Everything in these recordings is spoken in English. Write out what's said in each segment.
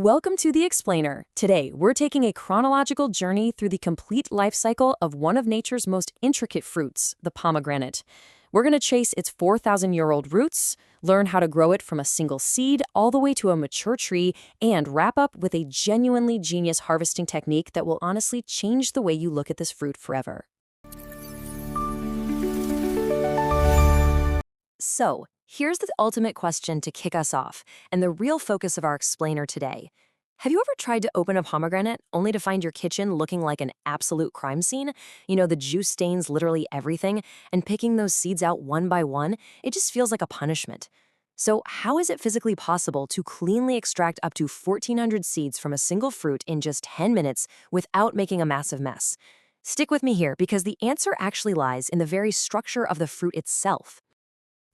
Welcome to The Explainer. Today, we're taking a chronological journey through the complete life cycle of one of nature's most intricate fruits, the pomegranate. We're going to chase its 4,000-year-old roots, learn how to grow it from a single seed all the way to a mature tree, and wrap up with a genuinely genius harvesting technique that will honestly change the way you look at this fruit forever. So, here's the ultimate question to kick us off, and the real focus of our explainer today. Have you ever tried to open a pomegranate only to find your kitchen looking like an absolute crime scene? The juice stains literally everything, and picking those seeds out one by one, it just feels like a punishment. So how is it physically possible to cleanly extract up to 1,400 seeds from a single fruit in just 10 minutes without making a massive mess? Stick with me here, because the answer actually lies in the very structure of the fruit itself.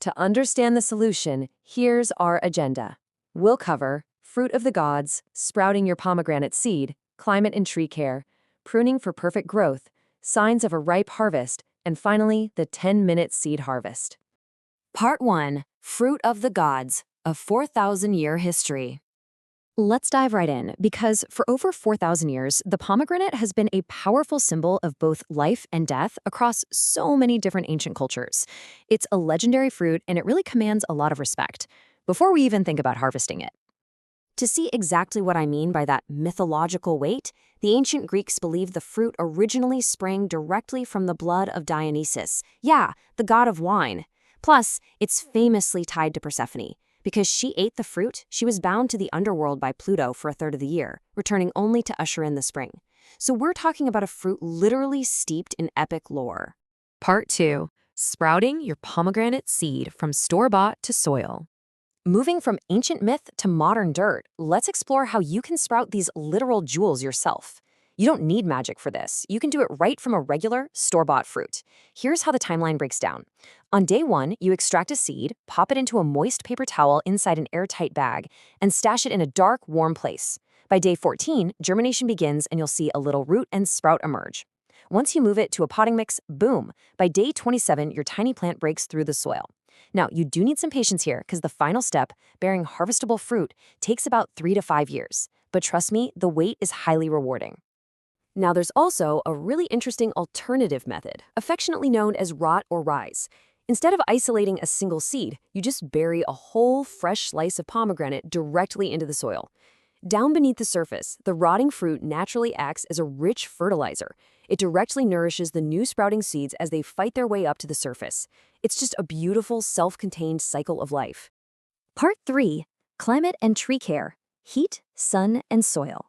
To understand the solution, here's our agenda. We'll cover fruit of the gods, sprouting your pomegranate seed, climate and tree care, pruning for perfect growth, signs of a ripe harvest, and finally, the 10-minute seed harvest. Part 1. Fruit of the gods, a 4,000-year history. Let's dive right in, because for over 4,000 years, the pomegranate has been a powerful symbol of both life and death across so many different ancient cultures. It's a legendary fruit, and it really commands a lot of respect, before we even think about harvesting it. To see exactly what I mean by that mythological weight, the ancient Greeks believed the fruit originally sprang directly from the blood of Dionysus, the god of wine. Plus, it's famously tied to Persephone. Because she ate the fruit, she was bound to the underworld by Pluto for a third of the year, returning only to usher in the spring. So we're talking about a fruit literally steeped in epic lore. Part 2. Sprouting your pomegranate seed from store-bought to soil. Moving from ancient myth to modern dirt, let's explore how you can sprout these literal jewels yourself. You don't need magic for this. You can do it right from a regular, store-bought fruit. Here's how the timeline breaks down. On day 1, you extract a seed, pop it into a moist paper towel inside an airtight bag, and stash it in a dark, warm place. By day 14, germination begins and you'll see a little root and sprout emerge. Once you move it to a potting mix, boom! By day 27, your tiny plant breaks through the soil. Now, you do need some patience here, because the final step, bearing harvestable fruit, takes about 3 to 5 years. But trust me, the wait is highly rewarding. Now, there's also a really interesting alternative method, affectionately known as rot or rise. Instead of isolating a single seed, you just bury a whole, fresh slice of pomegranate directly into the soil. Down beneath the surface, the rotting fruit naturally acts as a rich fertilizer. It directly nourishes the new sprouting seeds as they fight their way up to the surface. It's just a beautiful, self-contained cycle of life. Part 3. Climate and tree care. Heat, sun, and soil.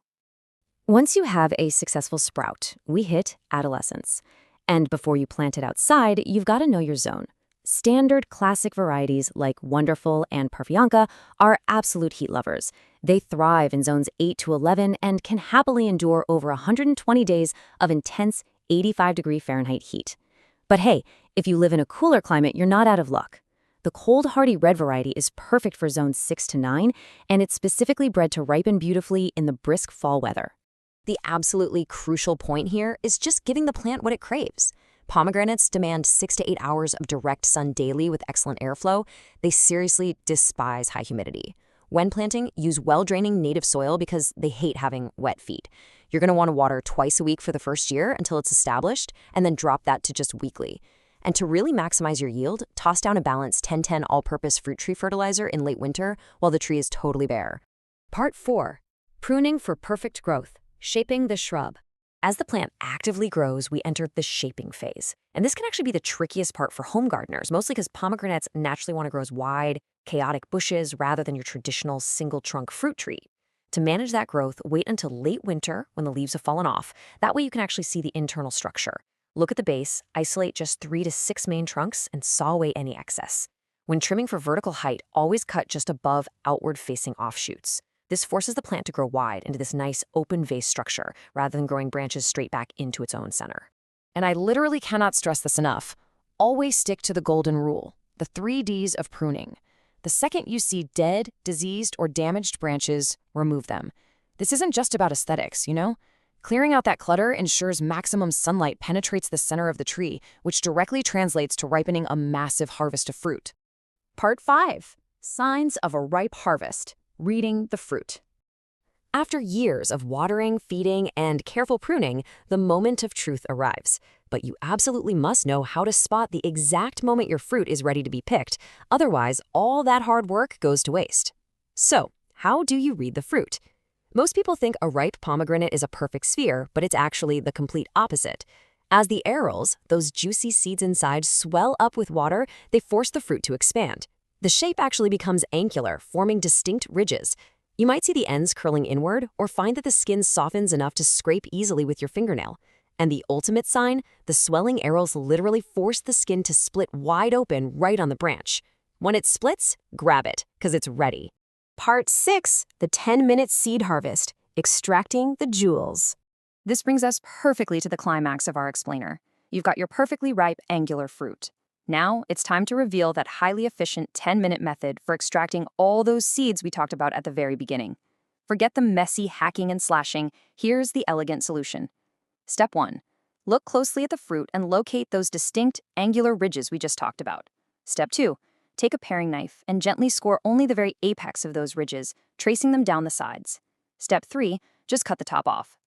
Once you have a successful sprout, we hit adolescence. And before you plant it outside, you've got to know your zone. Standard classic varieties like Wonderful and Parfianca are absolute heat lovers. They thrive in zones 8 to 11 and can happily endure over 120 days of intense 85-degree Fahrenheit heat. But hey, if you live in a cooler climate, you're not out of luck. The cold, hardy red variety is perfect for zones 6 to 9, and it's specifically bred to ripen beautifully in the brisk fall weather. The absolutely crucial point here is just giving the plant what it craves. Pomegranates demand 6 to 8 hours of direct sun daily with excellent airflow. They seriously despise high humidity. When planting, use well-draining native soil because they hate having wet feet. You're going to want to water twice a week for the first year until it's established, and then drop that to just weekly. And to really maximize your yield, toss down a balanced 10-10 all-purpose fruit tree fertilizer in late winter while the tree is totally bare. Part 4. Pruning for perfect growth. Shaping the shrub. As the plant actively grows, we enter the shaping phase. And this can actually be the trickiest part for home gardeners, mostly because pomegranates naturally want to grow as wide, chaotic bushes rather than your traditional single-trunk fruit tree. To manage that growth, wait until late winter when the leaves have fallen off. That way you can actually see the internal structure. Look at the base, isolate just 3 to 6 main trunks, and saw away any excess. When trimming for vertical height, always cut just above outward-facing offshoots. This forces the plant to grow wide into this nice open vase structure rather than growing branches straight back into its own center. And I literally cannot stress this enough. Always stick to the golden rule, the 3 Ds of pruning. The second you see dead, diseased, or damaged branches, remove them. This isn't just about aesthetics, Clearing out that clutter ensures maximum sunlight penetrates the center of the tree, which directly translates to ripening a massive harvest of fruit. Part 5. Signs of a ripe harvest. Reading the fruit. After years of watering, feeding, and careful pruning, the moment of truth arrives. But you absolutely must know how to spot the exact moment your fruit is ready to be picked. Otherwise, all that hard work goes to waste. So, how do you read the fruit? Most people think a ripe pomegranate is a perfect sphere, but it's actually the complete opposite. As the arils, those juicy seeds inside, swell up with water, they force the fruit to expand. The shape actually becomes angular, forming distinct ridges. You might see the ends curling inward or find that the skin softens enough to scrape easily with your fingernail. And the ultimate sign, the swelling arils literally force the skin to split wide open right on the branch. When it splits, grab it, because it's ready. Part 6, the 10-minute seed harvest, extracting the jewels. This brings us perfectly to the climax of our explainer. You've got your perfectly ripe, angular fruit. Now, it's time to reveal that highly efficient 10-minute method for extracting all those seeds we talked about at the very beginning. Forget the messy hacking and slashing. Here's the elegant solution. Step 1. Look closely at the fruit and locate those distinct, angular ridges we just talked about. Step 2. Take a paring knife and gently score only the very apex of those ridges, tracing them down the sides. Step 3. Just cut the top off.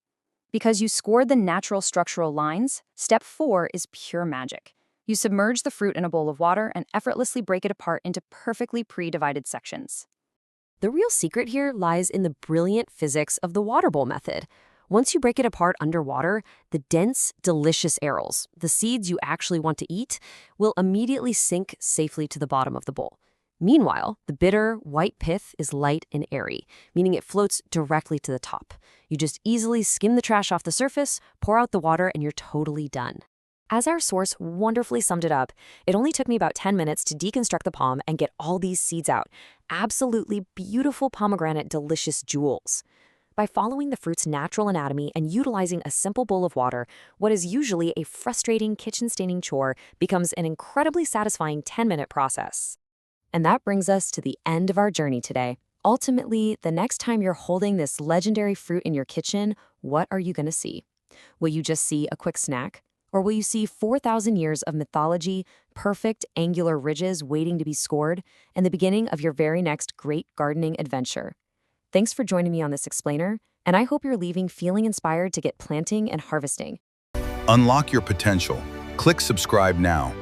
Because you scored the natural structural lines, Step 4 is pure magic. You submerge the fruit in a bowl of water and effortlessly break it apart into perfectly pre-divided sections. The real secret here lies in the brilliant physics of the water bowl method. Once you break it apart underwater, the dense, delicious arils, the seeds you actually want to eat, will immediately sink safely to the bottom of the bowl. Meanwhile, the bitter, white pith is light and airy, meaning it floats directly to the top. You just easily skim the trash off the surface, pour out the water, and you're totally done. As our source wonderfully summed it up, it only took me about 10 minutes to deconstruct the pom and get all these seeds out. Absolutely beautiful pomegranate delicious jewels. By following the fruit's natural anatomy and utilizing a simple bowl of water, what is usually a frustrating kitchen-staining chore becomes an incredibly satisfying 10-minute process. And that brings us to the end of our journey today. Ultimately, the next time you're holding this legendary fruit in your kitchen, what are you going to see? Will you just see a quick snack? Or will you see 4,000 years of mythology, perfect angular ridges waiting to be scored, and the beginning of your very next great gardening adventure? Thanks for joining me on this explainer, and I hope you're leaving feeling inspired to get planting and harvesting. Unlock your potential. Click subscribe now.